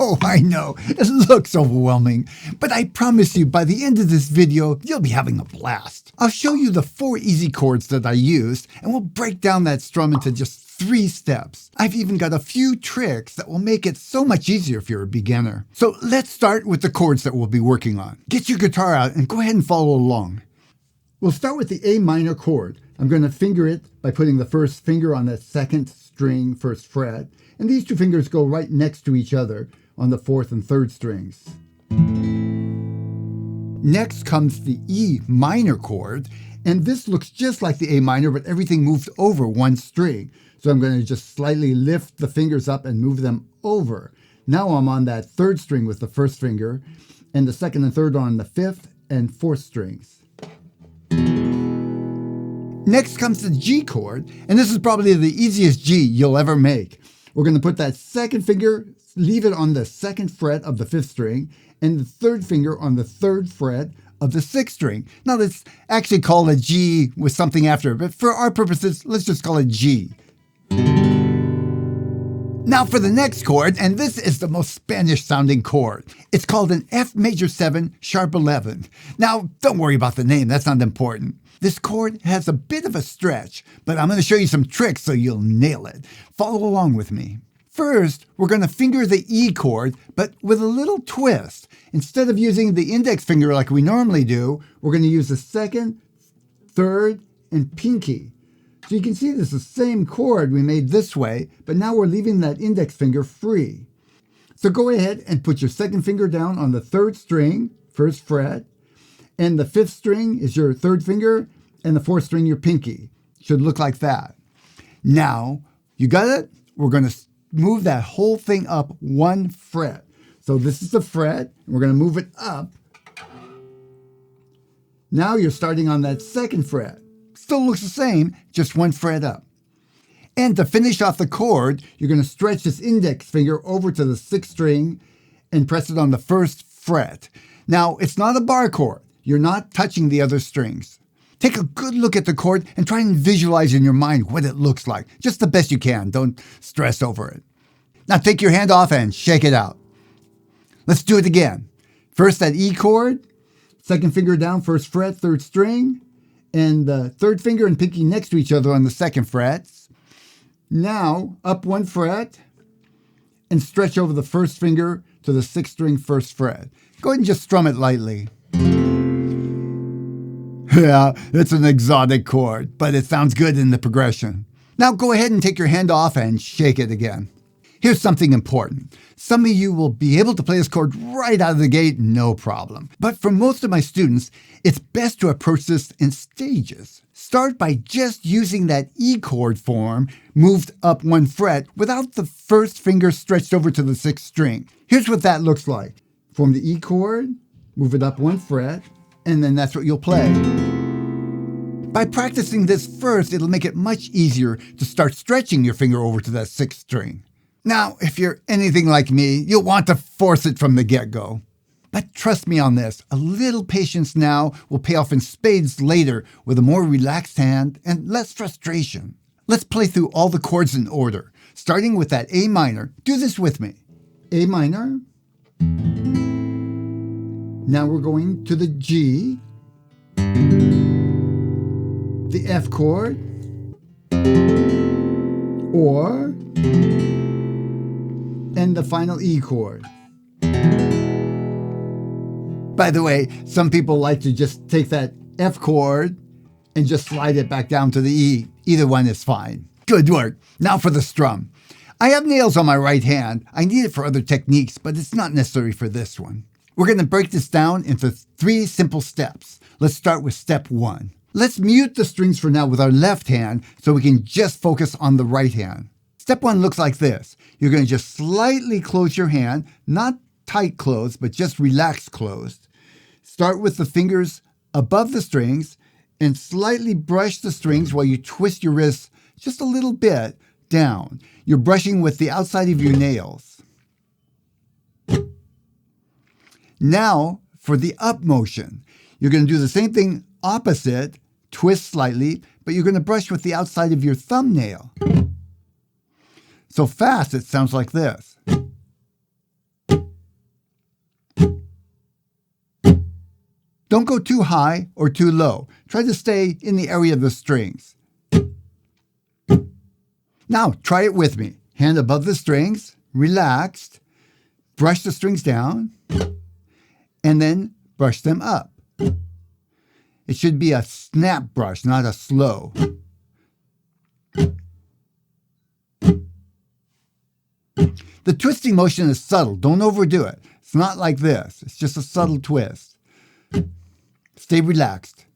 Oh, I know, it looks overwhelming, but I promise you by the end of this video, you'll be having a blast. I'll show you the 4 easy chords that I used, and we'll break down that strum into just 3 steps. I've even got a few tricks that will make it so much easier if you're a beginner. So let's start with the chords that we'll be working on. Get your guitar out and go ahead and follow along. We'll start with the A minor chord. I'm going to finger it by putting the first finger on the 2nd string, 1st fret, and these 2 fingers go right next to each other on the 4th and 3rd strings. Next comes the E minor chord, and this looks just like the A minor, but everything moves over 1 string. So I'm going to just slightly lift the fingers up and move them over. Now I'm on that 3rd string with the 1st finger, and the 2nd and 3rd on the 5th and 4th strings. Next comes the G chord, and this is probably the easiest G you'll ever make. We're going to put that 2nd finger, leave it on the 2nd fret of the 5th string, and the 3rd finger on the 3rd fret of the 6th string. Now let's actually call it G with something after it, but for our purposes, let's just call it G. Now for the next chord, and this is the most Spanish sounding chord. It's called an F major 7 sharp 11. Now don't worry about the name, that's not important. This chord has a bit of a stretch, but I'm going to show you some tricks so you'll nail it. Follow along with me. First, we're going to finger the E chord, but with a little twist. Instead of using the index finger like we normally do, we're going to use the 2nd, 3rd, and pinky. So you can see this is the same chord we made this way, but now we're leaving that index finger free. So go ahead and put your 2nd finger down on the 3rd string, 1st fret, and the 5th string is your 3rd finger, and the 4th string your pinky. Should look like that. Now, you got it? We're going to move that whole thing up 1 fret. So this is the fret, and we're going to move it up. Now you're starting on that 2nd fret. Still looks the same, just 1 fret up. And to finish off the chord, you're going to stretch this index finger over to the 6th string and press it on the 1st fret. Now, it's not a bar chord. You're not touching the other strings. Take a good look at the chord and try and visualize in your mind what it looks like. Just the best you can. Don't stress over it. Now take your hand off and shake it out. Let's do it again. First that E chord, 2nd finger down, 1st fret, 3rd string, and the 3rd finger and pinky next to each other on the 2nd frets. Now up 1 fret and stretch over the 1st finger to the 6th string, 1st fret. Go ahead and just strum it lightly. Yeah, it's an exotic chord, but it sounds good in the progression. Now go ahead and take your hand off and shake it again. Here's something important. Some of you will be able to play this chord right out of the gate, no problem. But for most of my students, it's best to approach this in stages. Start by just using that E chord form, moved up 1 fret, without the 1st finger stretched over to the 6th string. Here's what that looks like. Form the E chord, move it up 1 fret, and then that's what you'll play. By practicing this first, it'll make it much easier to start stretching your finger over to that 6th string. Now, if you're anything like me, you'll want to force it from the get-go. But trust me on this, a little patience now will pay off in spades later with a more relaxed hand and less frustration. Let's play through all the chords in order, starting with that A minor. Do this with me. A minor. Now we're going to the G, the F chord, or, and the final E chord. By the way, some people like to just take that F chord and just slide it back down to the E. Either one is fine. Good work. Now for the strum. I have nails on my right hand. I need it for other techniques, but it's not necessary for this one. We're going to break this down into 3 simple steps. Let's start with step 1. Let's mute the strings for now with our left hand so we can just focus on the right hand. Step 1 looks like this. You're going to just slightly close your hand, not tight closed, but just relaxed closed. Start with the fingers above the strings and slightly brush the strings while you twist your wrists just a little bit down. You're brushing with the outside of your nails. Now for the up motion. You're going to do the same thing opposite, twist slightly, but you're going to brush with the outside of your thumbnail. So fast, it sounds like this. Don't go too high or too low. Try to stay in the area of the strings. Now, try it with me. Hand above the strings, relaxed, brush the strings down, and then brush them up. It should be a snap brush, not a slow. The twisting motion is subtle. Don't overdo it. It's not like this. It's just a subtle twist. Stay relaxed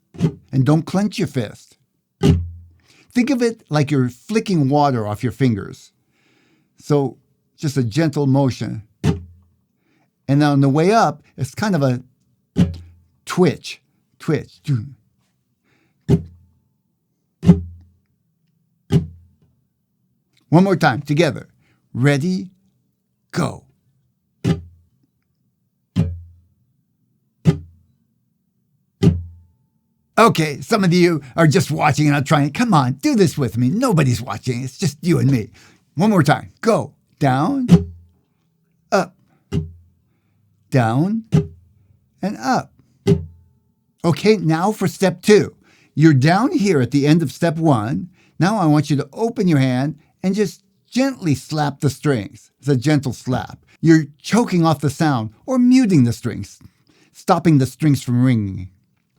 and don't clench your fist. Think of it like you're flicking water off your fingers. So just a gentle motion. And on the way up, it's kind of a twitch. One more time, together. Ready, go. Okay, some of you are just watching and I'm trying. Come on, do this with me. Nobody's watching. It's just you and me. One more time. Go. Down, up, down, and up. Okay, now for step 2. You're down here at the end of step 1. Now I want you to open your hand and just gently slap the strings. It's a gentle slap. You're choking off the sound or muting the strings, stopping the strings from ringing.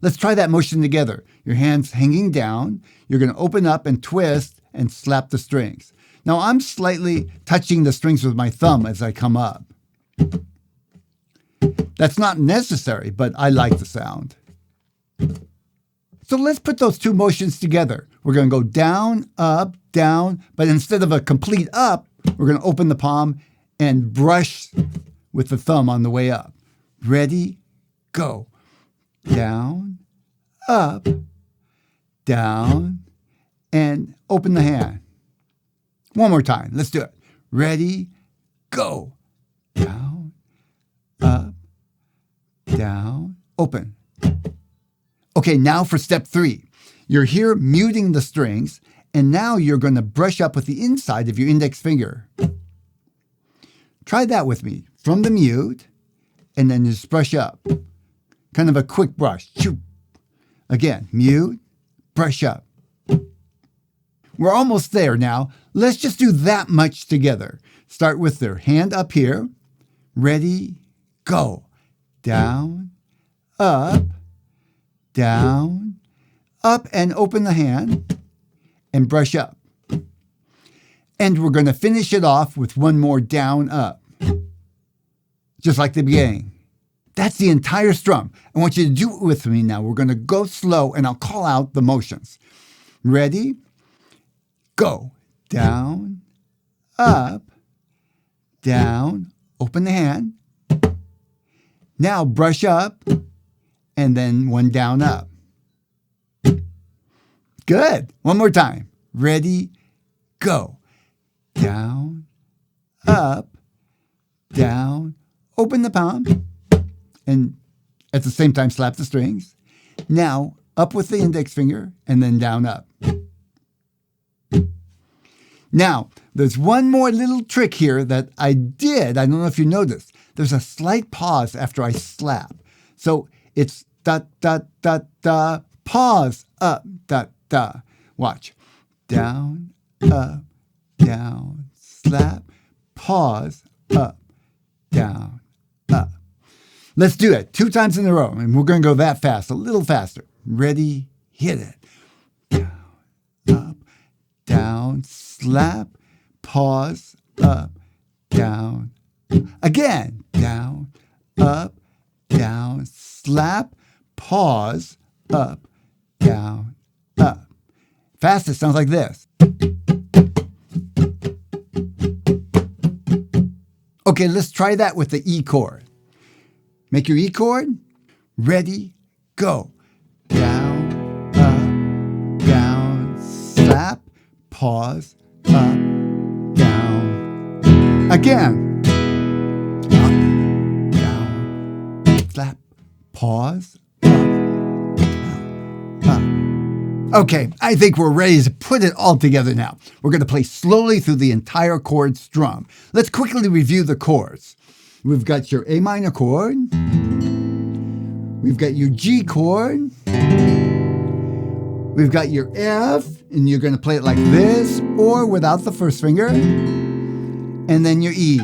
Let's try that motion together. Your hand's hanging down. You're going to open up and twist and slap the strings. Now I'm slightly touching the strings with my thumb as I come up. That's not necessary, but I like the sound. So let's put those two motions together. We're going to go down, but instead of a complete up, we're going to open the palm and brush with the thumb on the way up. Ready, go. Down, up, down, and open the hand. One more time. Let's do it. Ready, go. Down, up, down, open. Okay, now for step 3. You're here muting the strings, and now you're going to brush up with the inside of your index finger. Try that with me. From the mute, and then just brush up. Kind of a quick brush. Again, mute, brush up. We're almost there now. Let's just do that much together. Start with their hand up here. Ready, go. Down, up, and open the hand and brush up. And we're going to finish it off with one more down, up. Just like the beginning. That's the entire strum. I want you to do it with me now. We're going to go slow and I'll call out the motions. Ready? Go. Down, up, down, open the hand. Now brush up and then one down, up. Good. One more time. Ready? Go. Down, up, down, open the palm. And at the same time, slap the strings. Now, up with the index finger, and then down, up. Now, there's one more little trick here that I did. I don't know if you noticed. There's a slight pause after I slap. So it's da, da, da, da, pause, up, da, da. Watch. Down, up, down, slap, pause, up, down, up. Let's do it 2 times in a row, and we're going to go that fast, a little faster. Ready, hit it. Down, up, down, slap, pause, up, down. Again, down, up, down, slap, pause, up, down, up. Fast, it sounds like this. Okay, let's try that with the E chord. Make your E chord. Ready, go. Down, up, down, slap, pause, up, down. Again. Up, down, slap, pause, up, down, up. Okay, I think we're ready to put it all together now. We're going to play slowly through the entire chord strum. Let's quickly review the chords. We've got your A minor chord. We've got your G chord. We've got your F, and you're going to play it like this or without the first finger. And then your E.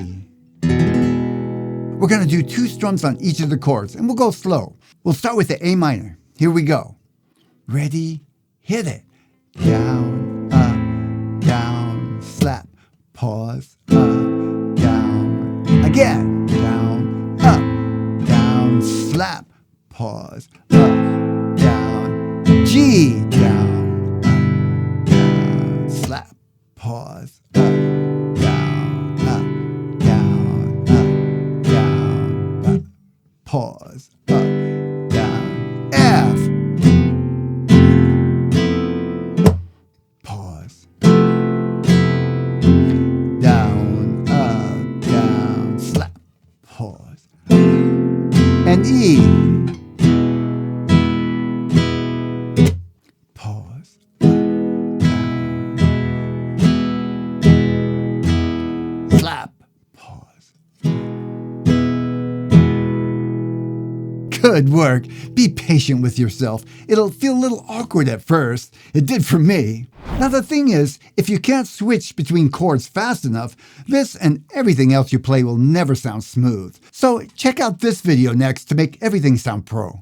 We're going to do 2 strums on each of the chords, and we'll go slow. We'll start with the A minor. Here we go. Ready, hit it. Down, up, down, slap, pause, up, down. Again. Down, up, down, slap, pause, up, down. G, down, up, down, slap, pause, up, down, up, down, up, down, up, pause, up, down. F. Pause. Down, up, down, slap, pause. And E. Pause. Down. Slap, pause. Good work. Be patient with yourself. It'll feel a little awkward at first. It did for me. Now the thing is, if you can't switch between chords fast enough, this and everything else you play will never sound smooth. So check out this video next to make everything sound pro.